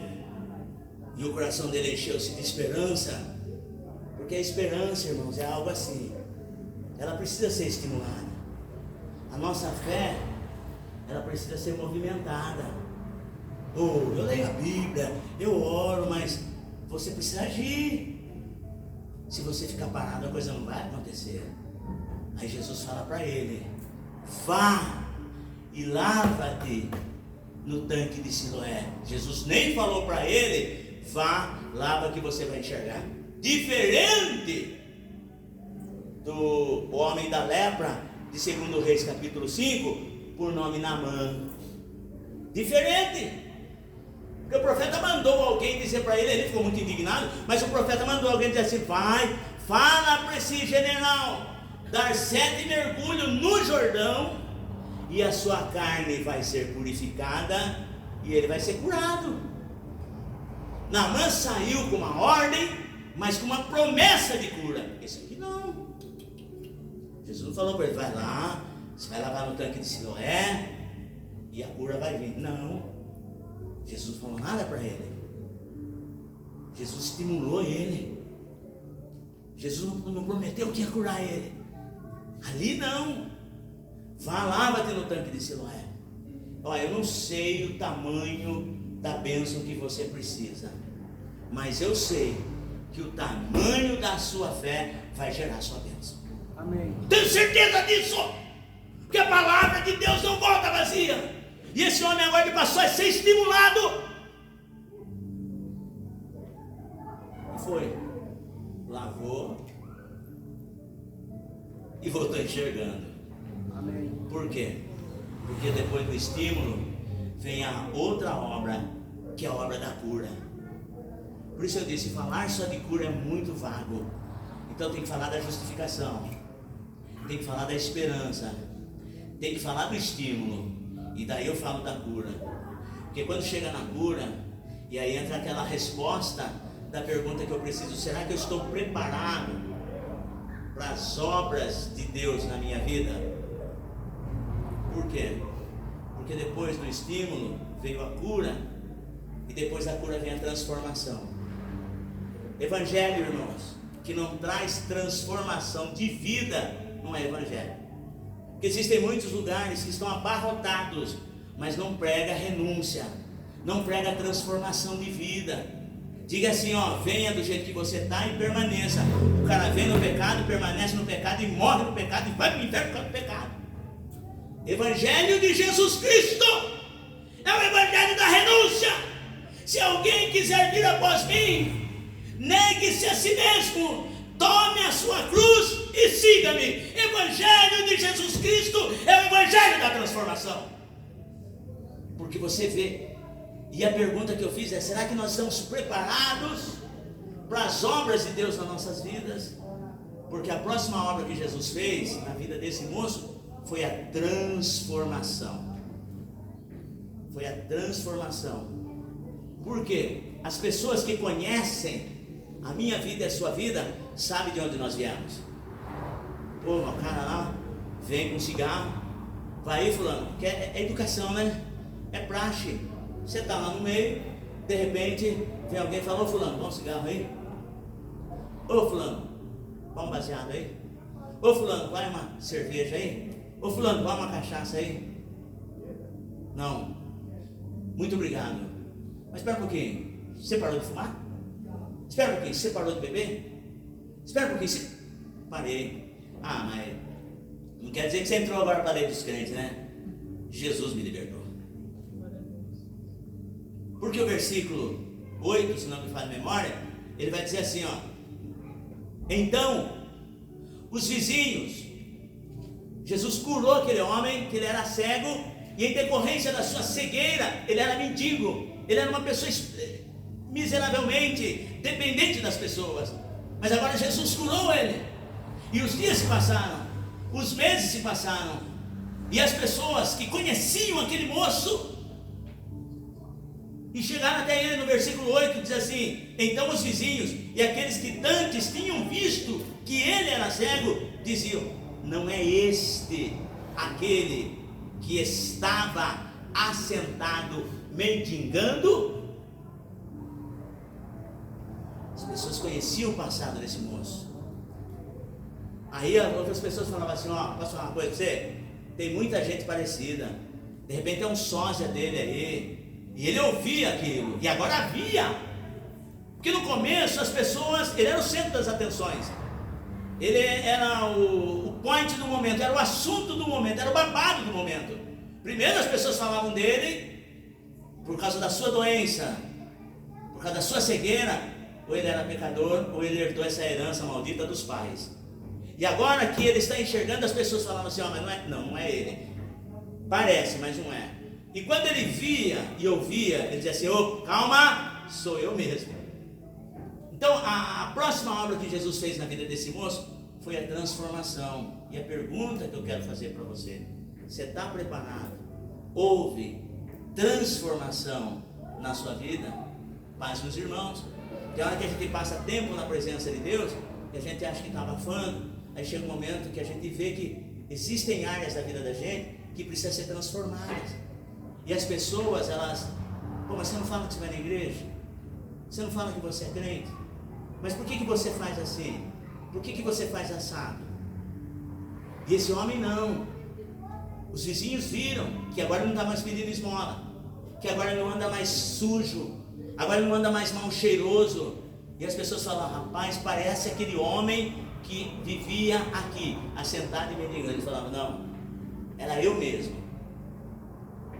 e o coração dele encheu-se de esperança, porque a esperança, irmãos, é algo assim, ela precisa ser estimulada. A nossa fé, ela precisa ser movimentada. Eu leio a Bíblia, eu oro, mas você precisa agir. Se você ficar parado, a coisa não vai acontecer. Aí Jesus fala para ele: vá e lava-te no tanque de Siloé. Jesus nem falou para ele: vá, lava que você vai enxergar. Diferente do homem da lepra, de 2 Reis capítulo 5, por nome Naamã. Diferente. Porque o profeta mandou alguém dizer para ele ficou muito indignado, mas o profeta mandou alguém dizer assim: vai, fala para esse general dar 7 mergulhos no Jordão, e a sua carne vai ser purificada, e ele vai ser curado. Naamã saiu com uma ordem, mas com uma promessa de cura. Esse aqui não. Jesus não falou para ele: vai lá, você vai lavar no tanque de Siloé, e a cura vai vir. Não. Jesus não falou nada para ele. Jesus estimulou ele. Jesus não prometeu que ia curar ele. Ali não. Vá lá bater no tanque de Siloé. Olha, eu não sei o tamanho da bênção que você precisa, mas eu sei que o tamanho da sua fé vai gerar sua bênção. Amém. Tenho certeza disso, porque a palavra de Deus não volta vazia. E esse homem agora ele passou a ser estimulado. E foi. Lavou. E voltou enxergando. Amém. Por quê? Porque depois do estímulo vem a outra obra, que é a obra da cura. Por isso eu disse, falar só de cura é muito vago. Então tem que falar da justificação, tem que falar da esperança, tem que falar do estímulo, e daí eu falo da cura. Porque quando chega na cura, e aí entra aquela resposta da pergunta que eu preciso: será que eu estou preparado para as obras de Deus na minha vida? Por quê? Porque depois do estímulo veio a cura, e depois da cura vem a transformação. Evangelho, irmãos, que não traz transformação de vida, não é evangelho. Porque existem muitos lugares que estão abarrotados, mas não prega renúncia, não prega transformação de vida. Diga assim, venha do jeito que você está e permaneça. O cara vem no pecado, permanece no pecado e morre no pecado e vai para o inferno por causa do pecado. Evangelho de Jesus Cristo é o evangelho da renúncia. Se alguém quiser vir após mim, negue-se a si mesmo, tome a sua cruz e siga-me. Evangelho de Jesus Cristo é o evangelho da transformação. Porque você vê, e a pergunta que eu fiz é: será que nós estamos preparados para as obras de Deus nas nossas vidas? Porque a próxima obra que Jesus fez na vida desse moço foi a transformação. Foi a transformação. Por quê? As pessoas que conhecem a minha vida e a sua vida sabem de onde nós viemos. Pô, o cara lá vem com cigarro, vai aí, fulano, que é educação, né? É praxe. Você está lá no meio, de repente vem alguém e fala: ô fulano, dá um cigarro aí. Ô fulano, dá um baseado aí. Ô fulano, vai uma cerveja aí. Ô fulano, vai uma cachaça aí. Não, muito obrigado. Mas espera um pouquinho, você parou de fumar? Espera um pouquinho, você parou de beber? Espera um pouquinho, você... Parei. Ah, mas não quer dizer que você entrou agora para a lei dos crentes, né? Jesus me libertou. Porque o versículo 8, se não me falha a memória, ele vai dizer assim, então, os vizinhos, Jesus curou aquele homem, que ele era cego, e em decorrência da sua cegueira, ele era mendigo, ele era uma pessoa miseravelmente dependente das pessoas, mas agora Jesus curou ele, e os dias se passaram, os meses se passaram, e as pessoas que conheciam aquele moço, e chegaram até ele no versículo 8, diz assim: então os vizinhos e aqueles que antes tinham visto que ele era cego, diziam: não é este aquele que estava assentado mendigando? As pessoas conheciam o passado desse moço. Aí outras pessoas falavam assim: posso falar uma coisa pra você? Tem muita gente parecida, de repente é um sósia dele aí. E ele ouvia aquilo, e agora havia, porque no começo as pessoas, ele era o centro das atenções, ele era o point do momento, era o assunto do momento, era o babado do momento. Primeiro as pessoas falavam dele por causa da sua doença, por causa da sua cegueira, ou ele era pecador, ou ele herdou essa herança maldita dos pais. E agora que ele está enxergando, as pessoas falavam assim: mas não é ele. Parece, mas não é. E quando ele via e ouvia, ele dizia assim: calma, sou eu mesmo. Então a próxima obra que Jesus fez na vida desse moço foi a transformação. E a pergunta que eu quero fazer para você: você está preparado? Houve transformação na sua vida? Paz, meus irmãos. Tem hora que a gente passa tempo na presença de Deus e a gente acha que está abafando. Aí chega um momento que a gente vê que existem áreas da vida da gente que precisam ser transformadas. E as pessoas, elas: mas você não fala que você vai na igreja? Você não fala que você é crente? Mas por que você faz assim? Por que você faz assado? E esse homem não. Os vizinhos viram que agora não está mais pedindo esmola, que agora não anda mais sujo, agora não anda mais mal cheiroso. E as pessoas falam: rapaz, parece aquele homem que vivia aqui, assentado e mendigando. Ele falava: não, era eu mesmo.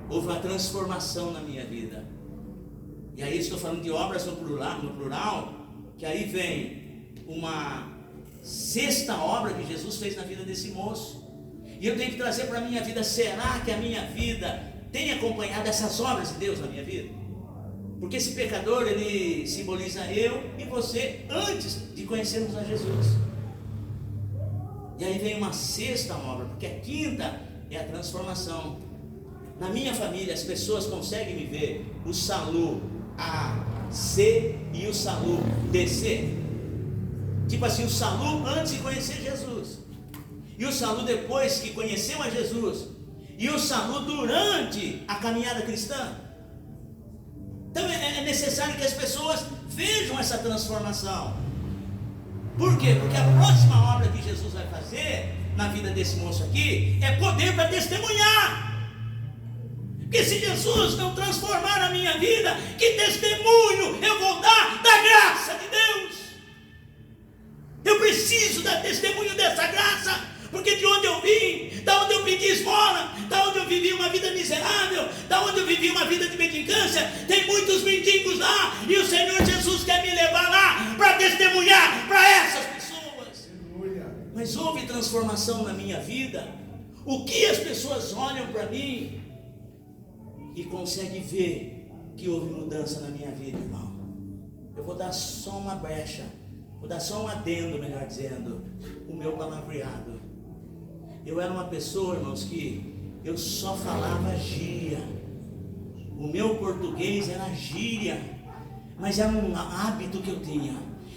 Houve uma transformação na minha vida. E aí estou falando de obras no plural, que aí vem uma sexta obra que Jesus fez na vida desse moço. E eu tenho que trazer para a minha vida: será que a minha vida tem acompanhado essas obras de Deus na minha vida? Porque esse pecador, ele simboliza eu e você antes de conhecermos a Jesus. E aí vem uma sexta obra, porque a quinta é a transformação. Na minha família, as pessoas conseguem me ver o Salu AC e o Salu DC. Tipo assim, o Salu antes de conhecer Jesus, e o Salu depois que conheceu a Jesus, e o Salu durante a caminhada cristã. Então é necessário que as pessoas vejam essa transformação. Por quê? Porque a próxima obra que Jesus vai fazer na vida desse moço aqui é poder para testemunhar. Porque se Jesus não transformar a minha vida, que testemunho eu vou dar da graça de Deus? Eu preciso dar testemunho dessa graça, porque de onde eu vim, da onde eu pedi esmola, da onde eu vivi uma vida miserável, da onde eu vivi uma vida de mendicância, tem muitos mendigos lá, e o Senhor Jesus quer me levar lá para testemunhar para essas pessoas. Mas houve transformação na minha vida. O que as pessoas olham para mim e conseguem ver que houve mudança na minha vida, irmão? Eu vou dar só uma brecha, vou dar só um adendo, melhor dizendo, o meu palavreado. Eu era uma pessoa, irmãos, que eu só falava gíria. O meu português era gíria, mas era um hábito que eu tinha.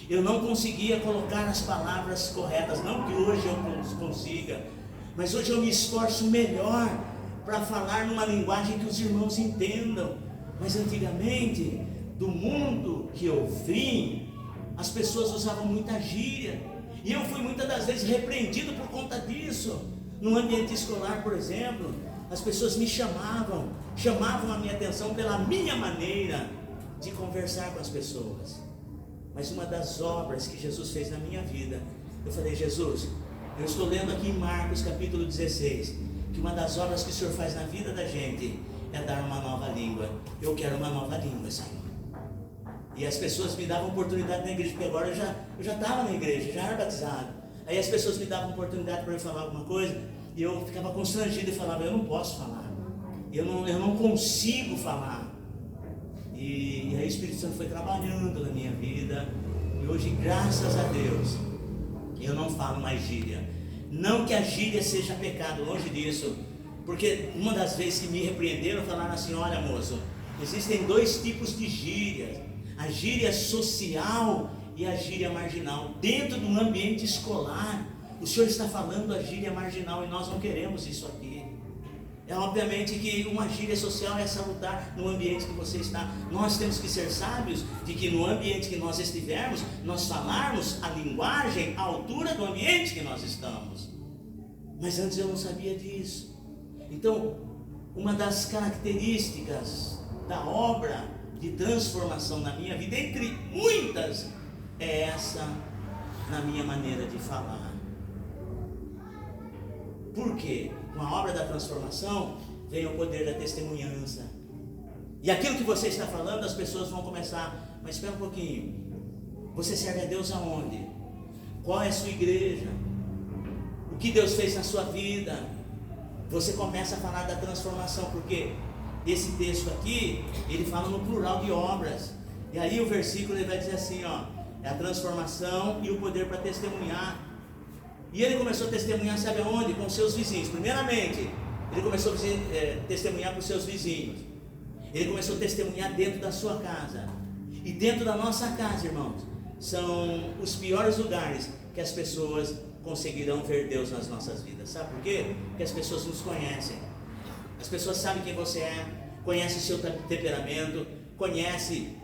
Eu não conseguia colocar as palavras corretas, não que hoje eu consiga, mas hoje eu me esforço melhor para falar numa linguagem que os irmãos entendam. Mas antigamente, do mundo que eu vim, as pessoas usavam muita gíria, e eu fui muitas das vezes repreendido por conta disso. No ambiente escolar, por exemplo, as pessoas me chamavam a minha atenção pela minha maneira de conversar com as pessoas. Mas uma das obras que Jesus fez na minha vida, eu falei: Jesus, eu estou lendo aqui em Marcos capítulo 16, que uma das obras que o Senhor faz na vida da gente é dar uma nova língua. Eu quero uma nova língua, Senhor. E as pessoas me davam oportunidade na igreja, porque agora eu já estava na igreja, já era batizado. Aí as pessoas me davam oportunidade para eu falar alguma coisa, e eu ficava constrangido e falava: eu não posso falar, eu não consigo falar. E aí o Espírito Santo foi trabalhando na minha vida, e hoje, graças a Deus, eu não falo mais gíria. Não que a gíria seja pecado, longe disso, porque uma das vezes que me repreenderam, falaram assim: olha, moço, existem dois tipos de gírias, a gíria social e a gíria marginal. Dentro do ambiente escolar, o Senhor está falando a gíria marginal, e nós não queremos isso aqui. É obviamente que uma gíria social é salutar no ambiente que você está. Nós temos que ser sábios de que no ambiente que nós estivermos, nós falarmos a linguagem à altura do ambiente que nós estamos. Mas antes eu não sabia disso. Então, uma das características da obra de transformação na minha vida, entre muitas, é essa na minha maneira de falar. Por quê? Com a obra da transformação vem o poder da testemunhança. E aquilo que você está falando, as pessoas vão começar: mas espera um pouquinho, você serve a Deus aonde? Qual é a sua igreja? que Deus fez na sua vida, você começa a falar da transformação, porque esse texto aqui, ele fala no plural de obras. E aí o versículo ele vai dizer assim, ó, é a transformação e o poder para testemunhar. E ele começou a testemunhar, sabe aonde? Com seus vizinhos. Primeiramente, ele começou a testemunhar para os seus vizinhos. Ele começou a testemunhar dentro da sua casa. E dentro da nossa casa, irmãos, são os piores lugares que as pessoas conseguirão ver Deus nas nossas vidas. Sabe por quê? Porque as pessoas nos conhecem. As pessoas sabem quem você é, conhecem o seu temperamento, conhecem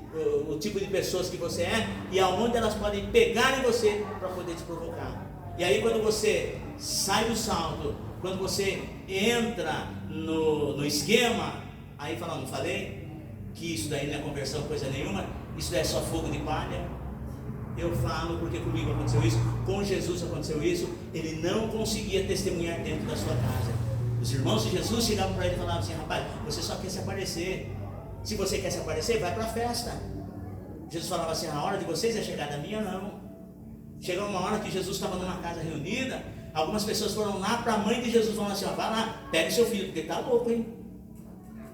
o tipo de pessoas que você é e aonde elas podem pegar em você para poder te provocar. E aí quando você sai do salto, quando você entra no esquema, aí fala, não falei que isso daí não é conversão, coisa nenhuma, isso daí é só fogo de palha. Eu falo porque comigo aconteceu isso, com Jesus aconteceu isso. Ele não conseguia testemunhar dentro da sua casa. Os irmãos de Jesus chegavam para ele e falavam assim, rapaz, você só quer se aparecer. Se você quer se aparecer, vai para a festa. Jesus falava assim, a hora de vocês é chegada, a minha não. Chegou uma hora que Jesus estava numa casa reunida, algumas pessoas foram lá para a mãe de Jesus, falaram assim, ó, vai lá, pega o seu filho, porque ele está louco, hein?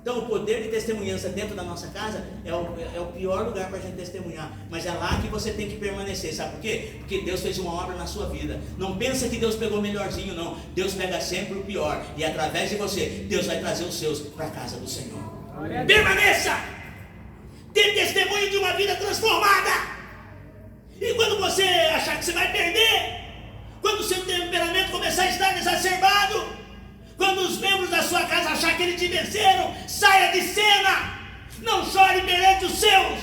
Então o poder de testemunhança dentro da nossa casa é o pior lugar para a gente testemunhar. Mas é lá que você tem que permanecer, sabe por quê? Porque Deus fez uma obra na sua vida. Não pensa que Deus pegou o melhorzinho, não. Deus pega sempre o pior. E através de você, Deus vai trazer os seus para a casa do Senhor. Permaneça! Dê testemunho de uma vida transformada. E quando você achar que você vai perder, quando o seu temperamento começar a estar exacerbado, quando os membros da sua casa achar que eles te venceram, saia de cena. Não chore perante os seus,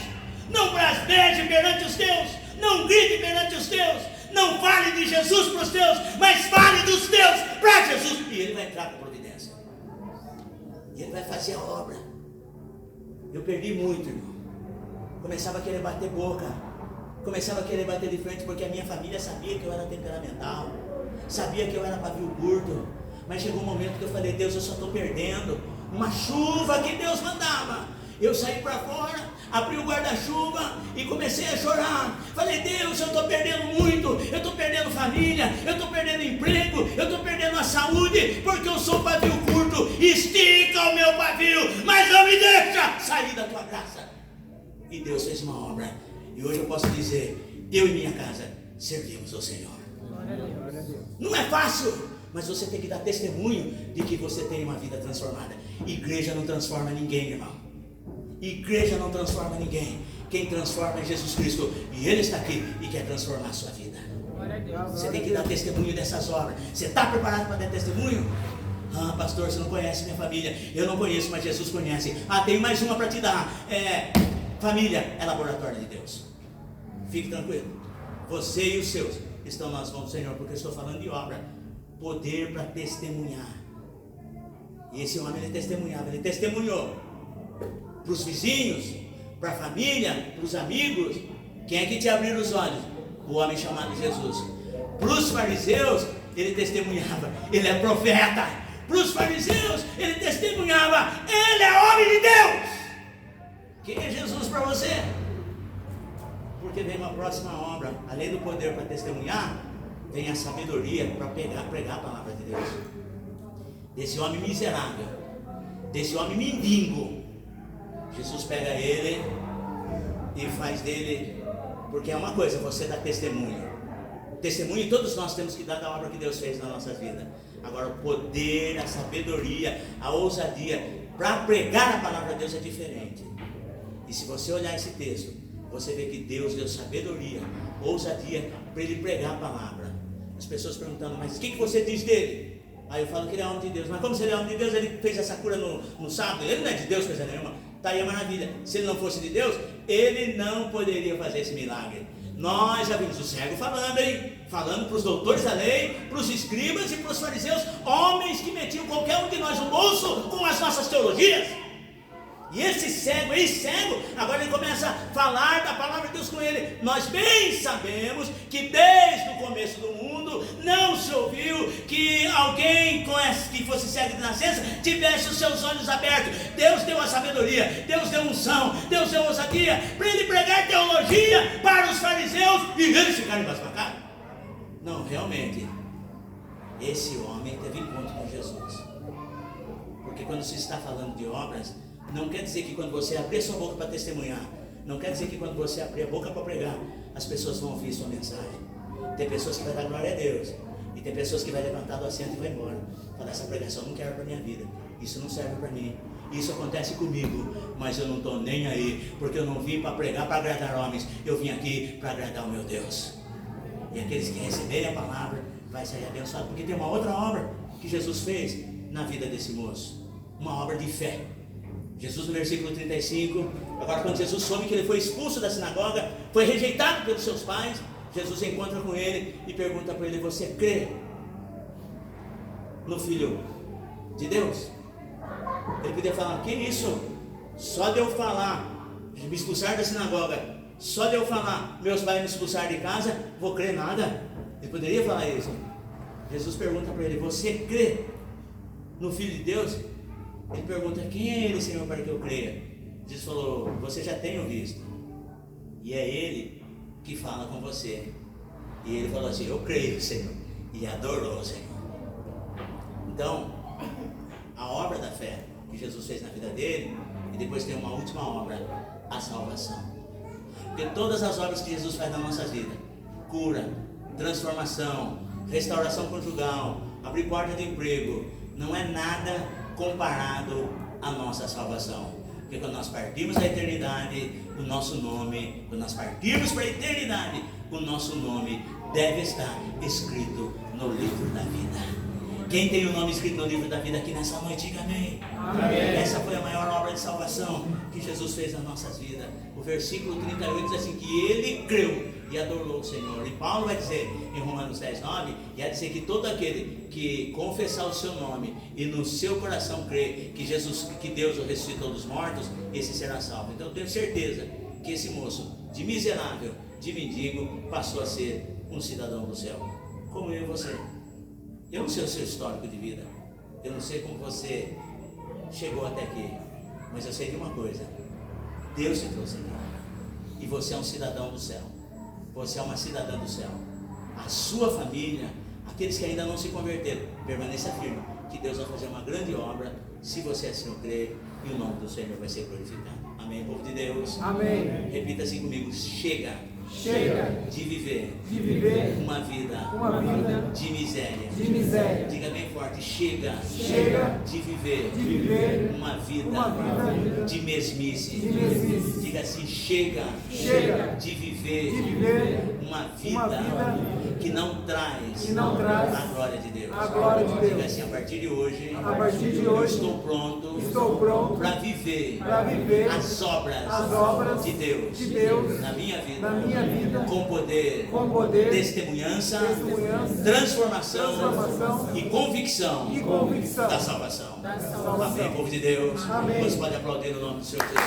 não brasbeje perante os teus, não grite perante os teus, não fale de Jesus para os teus, mas fale dos teus para Jesus. E ele vai entrar com providência, e ele vai fazer a obra. Eu perdi muito, irmão. Começava a querer bater boca, começava a querer bater de frente, porque a minha família sabia que eu era temperamental, sabia que eu era pavio curto. Mas chegou um momento que eu falei, Deus, eu só estou perdendo. Uma chuva que Deus mandava. Eu saí para fora, abri o guarda-chuva e comecei a chorar. Falei, Deus, eu estou perdendo muito. Eu estou perdendo família, eu estou perdendo emprego, eu estou perdendo a saúde, porque eu sou pavio curto. Estica o meu pavio, mas não me deixa sair da tua graça. E Deus fez uma obra. E hoje eu posso dizer, eu e minha casa servimos ao Senhor. Não é fácil, mas você tem que dar testemunho de que você tem uma vida transformada. Igreja não transforma ninguém, irmão. Igreja não transforma ninguém. Quem transforma é Jesus Cristo. E Ele está aqui e quer transformar a sua vida. Você tem que dar testemunho dessas obras. Você está preparado para dar testemunho? Ah, pastor, você não conhece minha família. Eu não conheço, mas Jesus conhece. Ah, tem mais uma para te dar. Família é laboratório de Deus. Fique tranquilo. Você e os seus estão nas mãos do Senhor, porque eu estou falando de obra. Poder para testemunhar. E esse homem, ele testemunhava. Ele testemunhou para os vizinhos, para a família, para os amigos. Quem é que te abriu os olhos? O homem chamado Jesus. Para os fariseus, ele testemunhava, ele é profeta. Para os fariseus, ele testemunhava, ele é homem de Deus. Quem é Jesus para você? Porque vem uma próxima obra. Além do poder para testemunhar, vem a sabedoria para pregar a palavra de Deus. Desse homem miserável, desse homem mendigo, Jesus pega ele e faz dele, porque é uma coisa, você dá testemunho. Testemunho todos nós temos que dar da obra que Deus fez na nossa vida. Agora o poder, a sabedoria, a ousadia para pregar a palavra de Deus é diferente. E se você olhar esse texto, você vê que Deus deu sabedoria, ousadia para ele pregar a palavra. As pessoas perguntando, mas o que você diz dele? Aí eu falo que ele é homem de Deus. Mas como se ele é homem de Deus, ele fez essa cura no sábado? Ele não é de Deus, coisa nenhuma. Está aí a maravilha. Se ele não fosse de Deus, ele não poderia fazer esse milagre. Nós já vimos o cego falando, hein? Falando para os doutores da lei, para os escribas e para os fariseus, homens que metiam qualquer um de nós no bolso com as nossas teologias. E esse cego, agora ele começa a falar da palavra de Deus com ele. Nós bem sabemos que desde o começo do mundo não se ouviu que alguém que fosse cego de nascença tivesse os seus olhos abertos. Deus deu a sabedoria, Deus deu unção, Deus deu ousadia para ele pregar teologia para os fariseus e eles ficaram embasbacados. Não, realmente, esse homem teve encontro com Jesus. Porque quando se está falando de obras, não quer dizer que quando você abrir sua boca para testemunhar, não quer dizer que quando você abrir a boca para pregar, as pessoas vão ouvir sua mensagem. Tem pessoas que vai dar glória a Deus, e tem pessoas que vai levantar do assento e vai embora. Falar, essa pregação eu não quero para minha vida, isso não serve para mim, isso acontece comigo, mas eu não estou nem aí, porque eu não vim para pregar para agradar homens, eu vim aqui para agradar o meu Deus. E aqueles que receberem a palavra vai sair abençoado, porque tem uma outra obra que Jesus fez na vida desse moço, uma obra de fé. Jesus, no versículo 35, agora quando Jesus soube que ele foi expulso da sinagoga, foi rejeitado pelos seus pais, Jesus encontra com ele e pergunta para ele, você crê no Filho de Deus? Ele podia falar, que isso? Só de eu falar, de me expulsar da sinagoga, só de eu falar, meus pais me expulsar de casa, vou crer nada? Ele poderia falar isso. Jesus pergunta para ele, você crê no Filho de Deus? Ele pergunta, quem é ele, Senhor, para que eu creia? Jesus falou, você já tem o visto, e é ele que fala com você. E ele falou assim, eu creio, Senhor, e adorou o Senhor. Então, a obra da fé que Jesus fez na vida dele, e depois tem uma última obra, a salvação. Porque todas as obras que Jesus faz na nossa vida, cura, transformação, restauração conjugal, abrir porta de emprego, não é nada comparado à nossa salvação. Porque quando nós partimos da eternidade, o nosso nome, quando nós partimos para a eternidade, o nosso nome deve estar escrito no livro da vida. Quem tem o nome escrito no livro da vida aqui nessa noite, diga amém. Amém. Essa foi a maior obra de salvação que Jesus fez nas nossas vidas. O versículo 38 diz assim, que ele creu e adorou o Senhor. E Paulo vai dizer em Romanos 10:9, e vai dizer que todo aquele que confessar o seu nome e no seu coração crer que Jesus, que Deus o ressuscitou dos mortos, esse será salvo. Então eu tenho certeza que esse moço, de miserável, de mendigo, passou a ser um cidadão do céu, como eu e você. Eu não sei o seu histórico de vida, eu não sei como você chegou até aqui, mas eu sei de uma coisa, Deus te trouxe aqui, e você é um cidadão do céu, você é uma cidadã do céu. A sua família, aqueles que ainda não se converteram, permaneça firme, que Deus vai fazer uma grande obra, se você assim o crer, e o nome do Senhor vai ser glorificado. Amém, povo de Deus? Amém. Repita assim comigo, chega de viver uma vida de miséria. Diga bem forte, chega de viver uma vida de mesmice. Diga assim, chega de viver uma vida que não traz a glória de Deus. Diga assim, a partir de hoje eu estou pronto para viver as obras de Deus na minha vida. Com poder, testemunhança, transformação e convicção da salvação. Amém, povo de Deus. Você pode aplaudir o nome do Senhor Jesus.